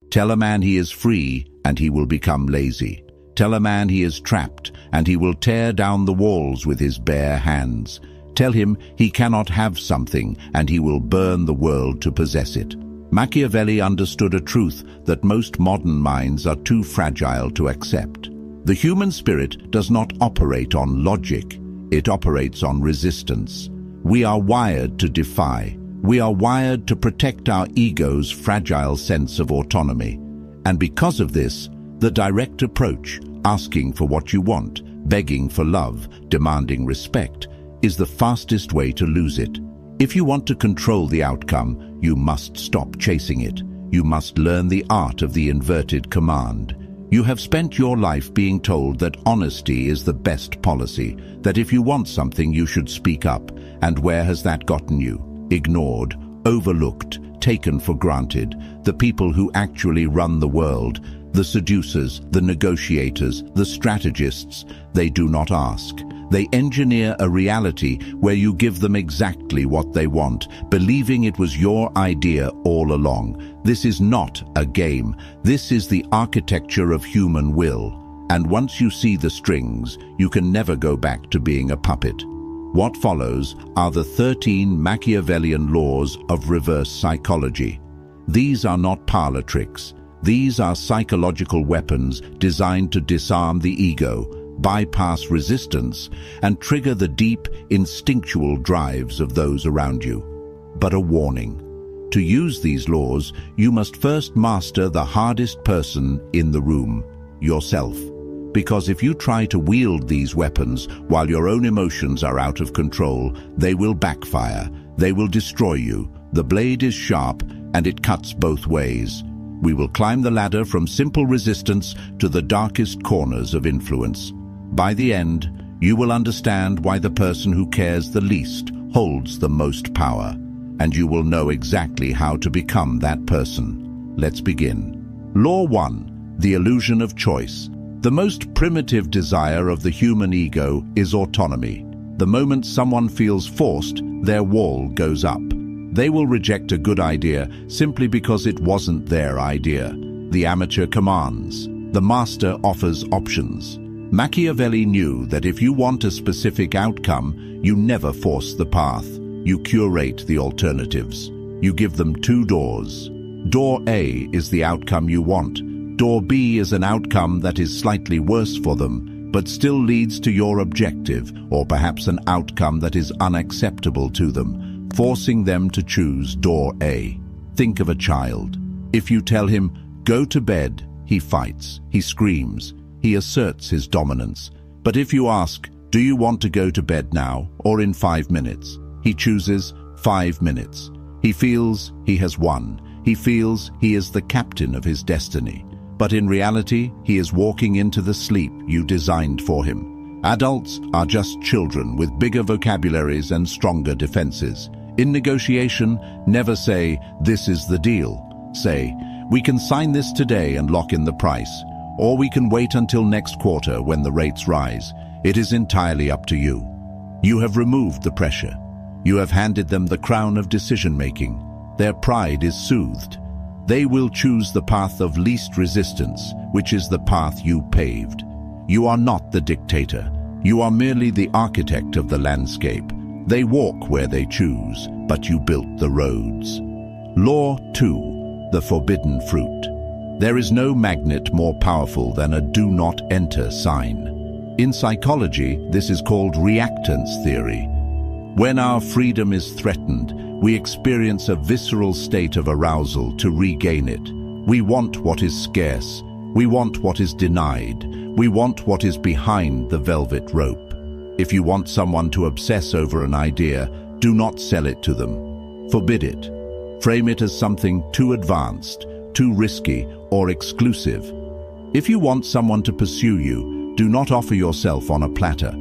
Tell a man he is free, and he will become lazy. Tell a man he is trapped, and he will tear down the walls with his bare hands. Tell him he cannot have something, and he will burn the world to possess it. Machiavelli understood a truth that most modern minds are too fragile to accept. The human spirit does not operate on logic, it operates on resistance. We are wired to defy. We are wired to protect our ego's fragile sense of autonomy. And because of this, the direct approach, asking for what you want, begging for love, demanding respect, is the fastest way to lose it. If you want to control the outcome, you must stop chasing it. You must learn the art of the inverted command. You have spent your life being told that honesty is the best policy, that if you want something you should speak up, and where has that gotten you? Ignored, overlooked, taken for granted. The people who actually run the world, the seducers, the negotiators, the strategists, they do not ask. They engineer a reality where you give them exactly what they want, believing it was your idea all along. This is not a game. This is the architecture of human will. And once you see the strings, you can never go back to being a puppet. What follows are the 13 Machiavellian laws of reverse psychology. These are not parlor tricks. These are psychological weapons designed to disarm the ego, bypass resistance, and trigger the deep, instinctual drives of those around you. But a warning. To use these laws, you must first master the hardest person in the room, yourself. Because if you try to wield these weapons while your own emotions are out of control, they will backfire. They will destroy you. The blade is sharp, and it cuts both ways. We will climb the ladder from simple resistance to the darkest corners of influence. By the end, you will understand why the person who cares the least holds the most power, and you will know exactly how to become that person. Let's begin. Law 1. The illusion of choice. The most primitive desire of the human ego is autonomy. The moment someone feels forced, their wall goes up. They will reject a good idea simply because it wasn't their idea. The amateur commands. The master offers options. Machiavelli knew that if you want a specific outcome, you never force the path. You curate the alternatives. You give them 2 doors. Door A is the outcome you want. Door B is an outcome that is slightly worse for them, but still leads to your objective, or perhaps an outcome that is unacceptable to them, forcing them to choose door A. Think of a child. If you tell him, "Go to bed," he fights, he screams, he asserts his dominance. But if you ask, "Do you want to go to bed now or in 5 minutes?" he chooses 5 minutes. He feels he has won. He feels he is the captain of his destiny. But in reality, he is walking into the sleep you designed for him. Adults are just children with bigger vocabularies and stronger defenses. In negotiation, never say, "This is the deal." Say, "We can sign this today and lock in the price. Or we can wait until next quarter when the rates rise. It is entirely up to you." You have removed the pressure. You have handed them the crown of decision-making. Their pride is soothed. They will choose the path of least resistance, which is the path you paved. You are not the dictator. You are merely the architect of the landscape. They walk where they choose, but you built the roads. Law 2. The forbidden fruit. There is no magnet more powerful than a do not enter sign. In psychology, this is called reactance theory. When our freedom is threatened, we experience a visceral state of arousal to regain it. We want what is scarce. We want what is denied. We want what is behind the velvet rope. If you want someone to obsess over an idea, do not sell it to them. Forbid it. Frame it as something too advanced, too risky, or exclusive. If you want someone to pursue you, do not offer yourself on a platter.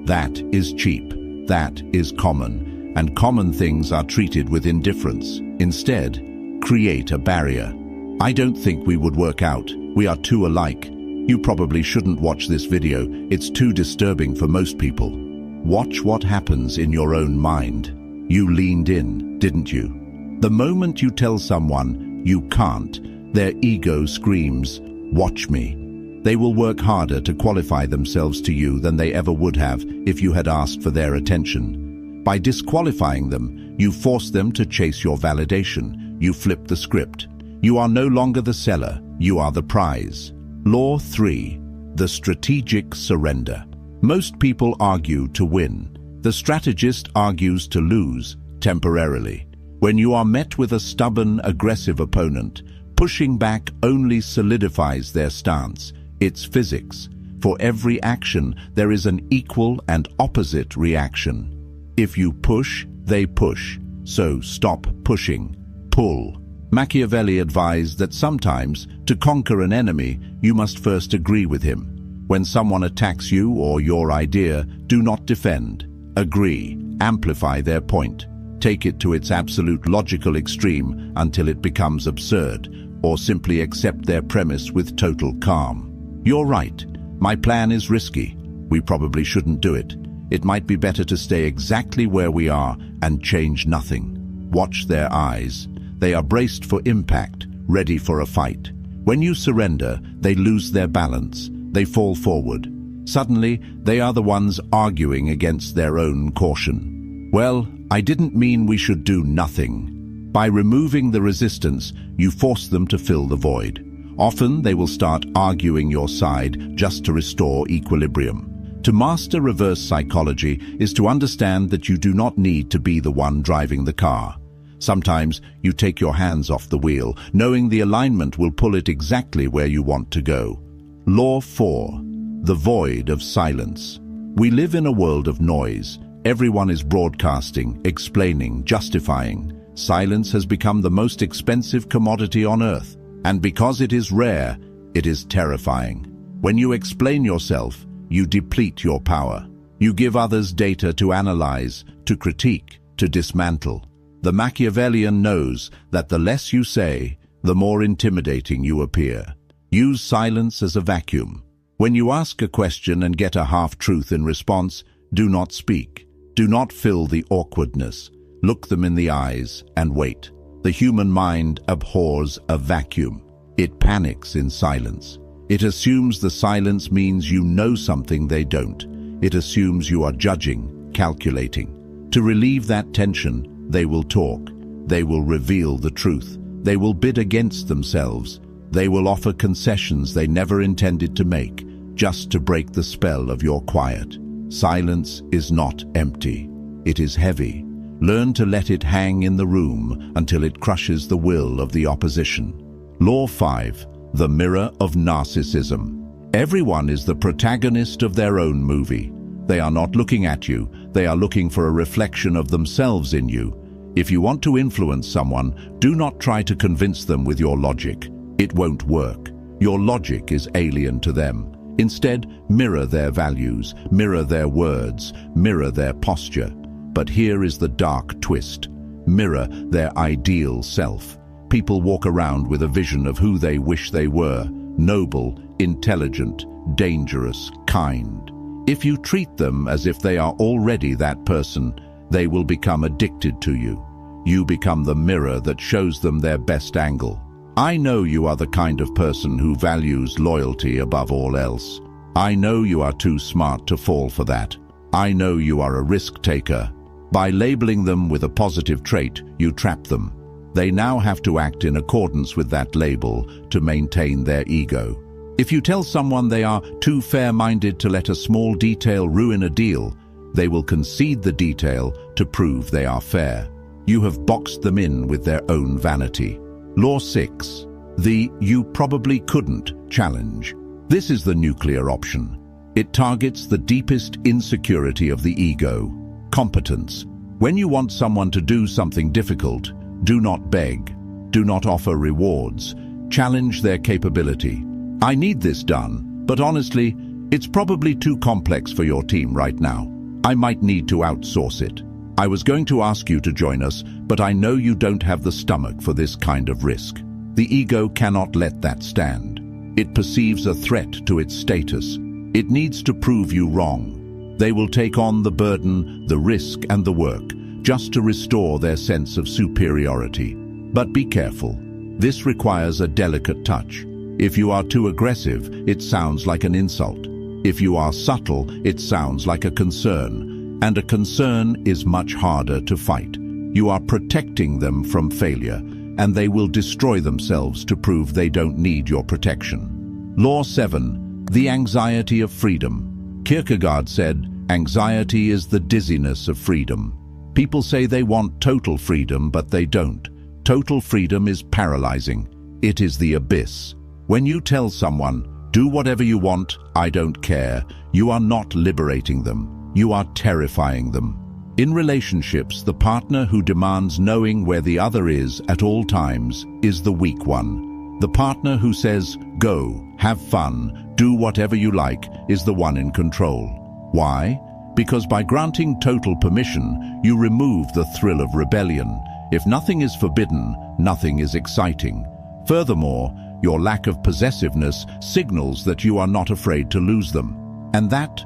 That is cheap. That is common, and common things are treated with indifference. Instead, create a barrier. "I don't think we would work out. We are too alike. You probably shouldn't watch this video. It's too disturbing for most people." Watch what happens in your own mind. You leaned in, didn't you? The moment you tell someone you can't, Their ego screams, "Watch me." They will work harder to qualify themselves to you than they ever would have if you had asked for their attention. By disqualifying them, you force them to chase your validation. You flip the script. You are no longer the seller, you are the prize. Law 3. The strategic surrender. Most people argue to win. The strategist argues to lose, temporarily. When you are met with a stubborn, aggressive opponent, pushing back only solidifies their stance. It's physics. For every action, there is an equal and opposite reaction. If you push, they push. So stop pushing. Pull. Machiavelli advised that sometimes, to conquer an enemy, you must first agree with him. When someone attacks you or your idea, do not defend. Agree. Amplify their point. Take it to its absolute logical extreme until it becomes absurd, or simply accept their premise with total calm. You're right. My plan is risky. We probably shouldn't do it. It might be better to stay exactly where we are and change nothing. Watch their eyes. They are braced for impact, ready for a fight. When you surrender, they lose their balance. They fall forward. Suddenly, they are the ones arguing against their own caution. Well, I didn't mean we should do nothing. By removing the resistance, you force them to fill the void. Often they will start arguing your side just to restore equilibrium. To master reverse psychology is to understand that you do not need to be the one driving the car. Sometimes you take your hands off the wheel, knowing the alignment will pull it exactly where you want to go. Law 4. The void of silence. We live in a world of noise. Everyone is broadcasting, explaining, justifying. Silence has become the most expensive commodity on earth. And because it is rare, it is terrifying. When you explain yourself, you deplete your power. You give others data to analyze, to critique, to dismantle. The Machiavellian knows that the less you say, the more intimidating you appear. Use silence as a vacuum. When you ask a question and get a half-truth in response, do not speak. Do not fill the awkwardness. Look them in the eyes and wait. The human mind abhors a vacuum. It panics in silence. It assumes the silence means you know something they don't. It assumes you are judging, calculating. To relieve that tension, they will talk. They will reveal the truth. They will bid against themselves. They will offer concessions they never intended to make, just to break the spell of your quiet. Silence is not empty. It is heavy. Learn to let it hang in the room until it crushes the will of the opposition. Law 5. The mirror of narcissism. Everyone is the protagonist of their own movie. They are not looking at you. They are looking for a reflection of themselves in you. If you want to influence someone, do not try to convince them with your logic. It won't work. Your logic is alien to them. Instead, mirror their values, mirror their words, mirror their posture. But here is the dark twist. Mirror their ideal self. People walk around with a vision of who they wish they were. Noble, intelligent, dangerous, kind. If you treat them as if they are already that person, they will become addicted to you. You become the mirror that shows them their best angle. I know you are the kind of person who values loyalty above all else. I know you are too smart to fall for that. I know you are a risk taker. By labeling them with a positive trait, you trap them. They now have to act in accordance with that label to maintain their ego. If you tell someone they are too fair-minded to let a small detail ruin a deal, they will concede the detail to prove they are fair. You have boxed them in with their own vanity. Law 6. The "you probably couldn't" challenge. This is the nuclear option. It targets the deepest insecurity of the ego: competence. When you want someone to do something difficult, do not beg. Do not offer rewards. Challenge their capability. I need this done, but honestly, it's probably too complex for your team right now. I might need to outsource it. I was going to ask you to join us, but I know you don't have the stomach for this kind of risk. The ego cannot let that stand. It perceives a threat to its status. It needs to prove you wrong. They will take on the burden, the risk, and the work, just to restore their sense of superiority. But be careful. This requires a delicate touch. If you are too aggressive, it sounds like an insult. If you are subtle, it sounds like a concern. And a concern is much harder to fight. You are protecting them from failure, and they will destroy themselves to prove they don't need your protection. Law 7. The anxiety of freedom. Kierkegaard said, "Anxiety is the dizziness of freedom." People say they want total freedom, but they don't. Total freedom is paralyzing. It is the abyss. When you tell someone, "Do whatever you want, I don't care," you are not liberating them. You are terrifying them. In relationships, the partner who demands knowing where the other is at all times is the weak one. The partner who says, "Go, have fun, do whatever you like," is the one in control. Why? Because by granting total permission, you remove the thrill of rebellion. If nothing is forbidden, nothing is exciting. Furthermore, your lack of possessiveness signals that you are not afraid to lose them. And that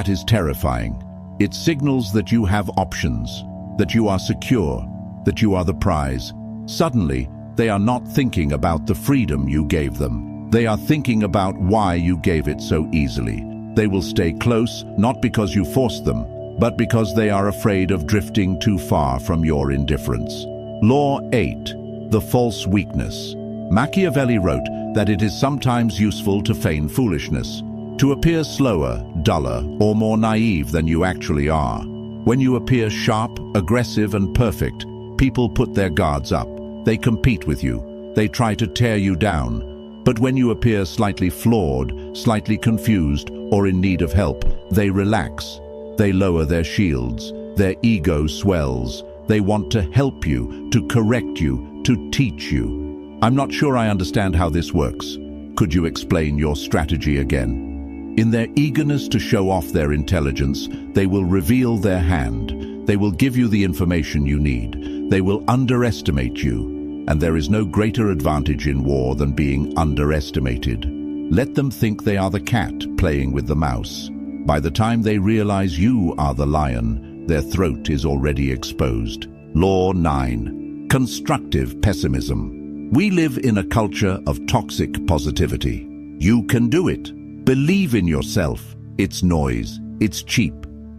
is terrifying. It signals that you have options, that you are secure, that you are the prize. Suddenly, they are not thinking about the freedom you gave them. They are thinking about why you gave it so easily. They will stay close, not because you forced them, but because they are afraid of drifting too far from your indifference. Law 8. The false weakness. Machiavelli wrote that it is sometimes useful to feign foolishness, to appear slower, duller, or more naive than you actually are. When you appear sharp, aggressive, and perfect, people put their guards up. They compete with you. They try to tear you down. But when you appear slightly flawed, slightly confused, or in need of help, they relax. They lower their shields. Their ego swells. They want to help you, to correct you, to teach you. I'm not sure I understand how this works. Could you explain your strategy again? In their eagerness to show off their intelligence, they will reveal their hand. They will give you the information you need. They will underestimate you. And there is no greater advantage in war than being underestimated. Let them think they are the cat playing with the mouse. By the time they realize you are the lion, their throat is already exposed. Law 9. Constructive pessimism. We live in a culture of toxic positivity. You can do it. Believe in yourself. It's noise. It's cheap.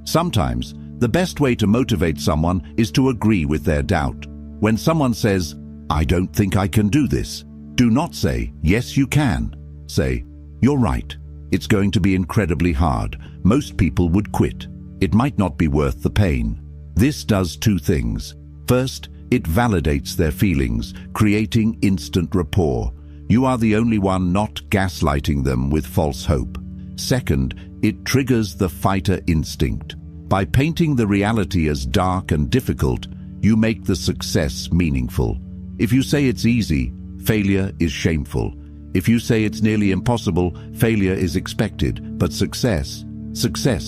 Sometimes, the best way to motivate someone is to agree with their doubt. When someone says, "I don't think I can do this," do not say, "Yes, you can." Say, "You're right. It's going to be incredibly hard. Most people would quit. It might not be worth the pain." This does two things. First, it validates their feelings, creating instant rapport. You are the only one not gaslighting them with false hope. Second, it triggers the fighter instinct. By painting the reality as dark and difficult, you make the success meaningful. If you say it's easy, failure is shameful. If you say it's nearly impossible, failure is expected. But success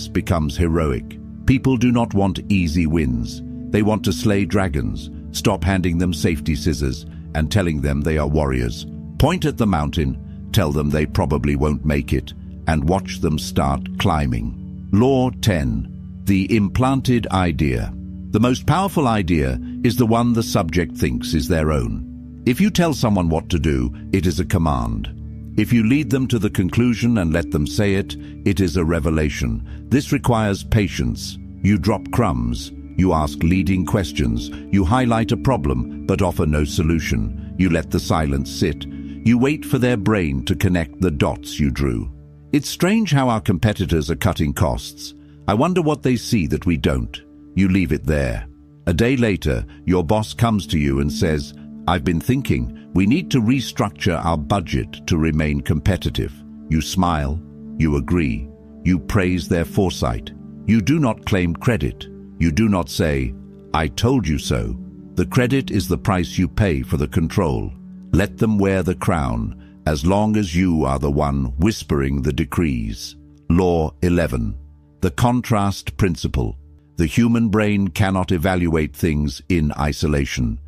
becomes heroic. People do not want easy wins. They want to slay dragons. Stop handing them safety scissors and telling them they are warriors. Point at the mountain, tell them they probably won't make it, and watch them start climbing. Law 10. The implanted idea. The most powerful idea is the one the subject thinks is their own. If you tell someone what to do, it is a command. If you lead them to the conclusion and let them say it, it is a revelation. This requires patience. You drop crumbs. You ask leading questions. You highlight a problem, but offer no solution. You let the silence sit. You wait for their brain to connect the dots you drew. It's strange how our competitors are cutting costs. I wonder what they see that we don't. You leave it there. A day later, your boss comes to you and says, "I've been thinking, we need to restructure our budget to remain competitive." You smile. You agree. You praise their foresight. You do not claim credit. You do not say, "I told you so." The credit is the price you pay for the control. Let them wear the crown, as long as you are the one whispering the decrees. Law 11. The contrast principle. The human brain cannot evaluate things in isolation.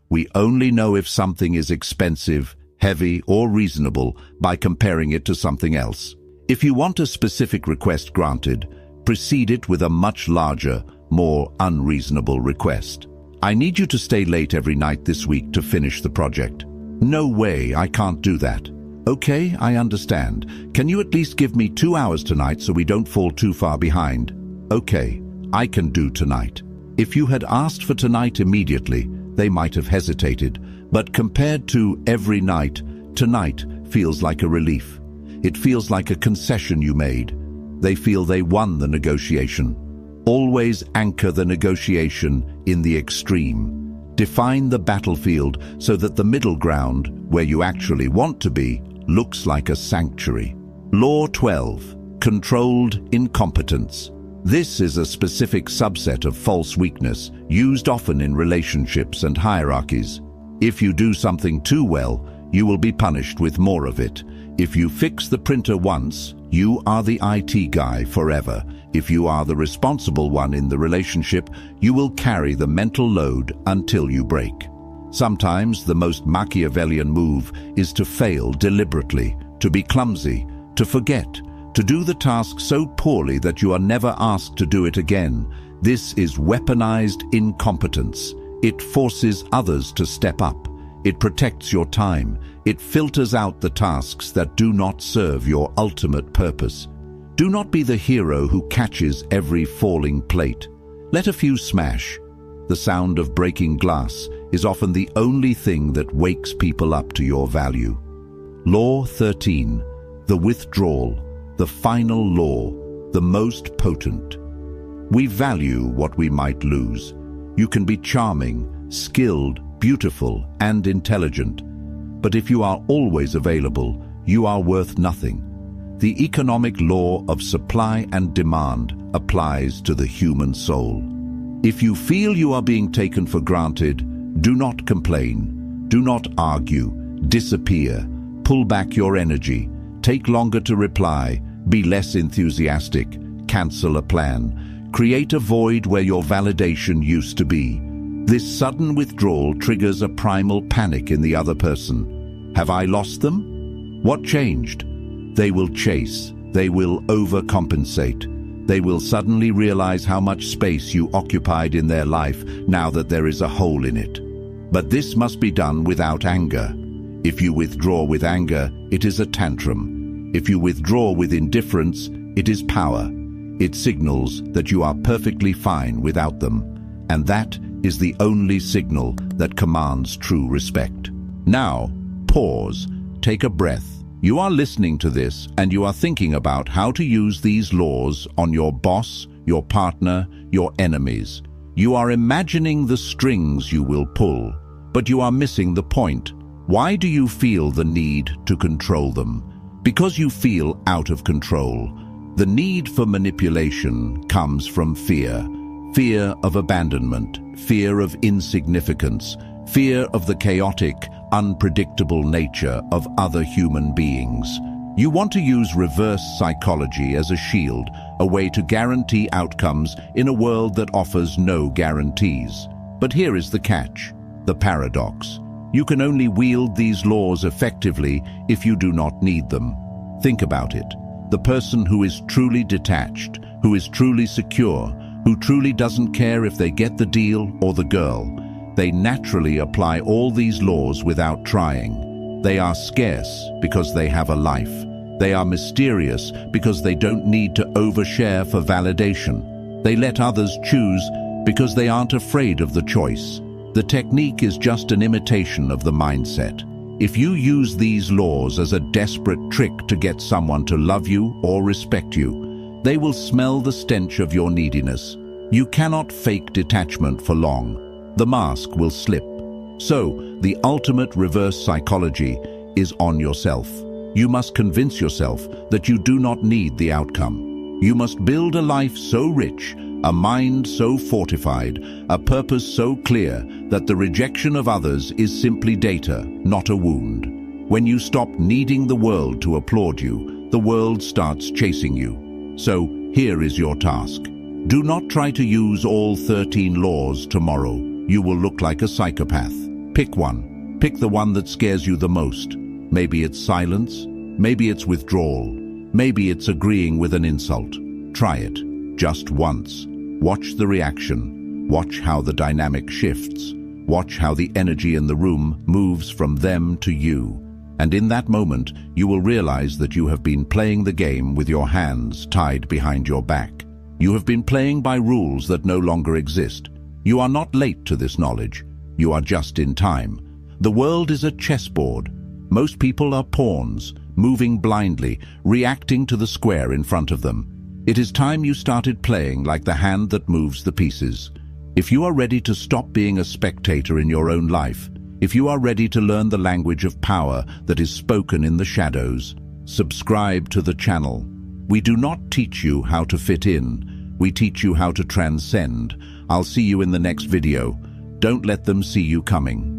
We only know if something is expensive, heavy, or reasonable by comparing it to something else. If you want a specific request granted, precede it with a much larger, more unreasonable request. "I need you to stay late every night this week to finish the project." No way, I can't do that. Okay, I understand. Can you at least give me 2 hours tonight so we don't fall too far behind? Okay, I can do tonight. If you had asked for tonight immediately, they might have hesitated, but compared to every night, tonight feels like a relief. It feels like a concession you made. They feel they won the negotiation. Always anchor the negotiation in the extreme. Define the battlefield so that the middle ground, where you actually want to be, looks like a sanctuary. Law 12. Controlled incompetence. This is a specific subset of false weakness, used often in relationships and hierarchies. If you do something too well, you will be punished with more of it. If you fix the printer once, you are the IT guy forever. If you are the responsible one in the relationship, you will carry the mental load until you break. Sometimes the most Machiavellian move is to fail deliberately, to be clumsy, to forget, to do the task so poorly that you are never asked to do it again. This is weaponized incompetence. It forces others to step up. It protects your time. It filters out the tasks that do not serve your ultimate purpose. Do not be the hero who catches every falling plate. Let a few smash. The sound of breaking glass is often the only thing that wakes people up to your value. Law 13. The withdrawal. The final law. The most potent. We value what we might lose. You can be charming, skilled, beautiful, and intelligent. But if you are always available, you are worth nothing. The economic law of supply and demand applies to the human soul. If you feel you are being taken for granted, do not complain, do not argue, disappear, pull back your energy, take longer to reply, be less enthusiastic, cancel a plan, create a void where your validation used to be. This sudden withdrawal triggers a primal panic in the other person. Have I lost them? What changed? They will chase. They will overcompensate. They will suddenly realize how much space you occupied in their life now that there is a hole in it. But this must be done without anger. If you withdraw with anger, it is a tantrum. If you withdraw with indifference, it is power. It signals that you are perfectly fine without them. And that is the only signal that commands true respect. Now, pause, take a breath. You are listening to this and you are thinking about how to use these laws on your boss, your partner, your enemies. You are imagining the strings you will pull, but you are missing the point. Why do you feel the need to control them? Because you feel out of control. The need for manipulation comes from fear. Fear of abandonment, fear of insignificance, fear of the chaotic, unpredictable nature of other human beings. You want to use reverse psychology as a shield, a way to guarantee outcomes in a world that offers no guarantees. But here is the catch, the paradox. You can only wield these laws effectively if you do not need them. Think about it. The person who is truly detached, who is truly secure, who truly doesn't care if they get the deal or the girl, they naturally apply all these laws without trying. They are scarce because they have a life. They are mysterious because they don't need to overshare for validation. They let others choose because they aren't afraid of the choice. The technique is just an imitation of the mindset. If you use these laws as a desperate trick to get someone to love you or respect you, they will smell the stench of your neediness. You cannot fake detachment for long. The mask will slip. So, the ultimate reverse psychology is on yourself. You must convince yourself that you do not need the outcome. You must build a life so rich, a mind so fortified, a purpose so clear that the rejection of others is simply data, not a wound. When you stop needing the world to applaud you, the world starts chasing you. So, here is your task. Do not try to use all 13 laws tomorrow. You will look like a psychopath. Pick one. Pick the one that scares you the most. Maybe it's silence. Maybe it's withdrawal. Maybe it's agreeing with an insult. Try it. Just once. Watch the reaction. Watch how the dynamic shifts. Watch how the energy in the room moves from them to you. And in that moment, you will realize that you have been playing the game with your hands tied behind your back. You have been playing by rules that no longer exist. You are not late to this knowledge. You are just in time. The world is a chessboard. Most people are pawns, moving blindly, reacting to the square in front of them. It is time you started playing like the hand that moves the pieces. If you are ready to stop being a spectator in your own life, if you are ready to learn the language of power that is spoken in the shadows, subscribe to the channel. We do not teach you how to fit in. We teach you how to transcend. I'll see you in the next video. Don't let them see you coming.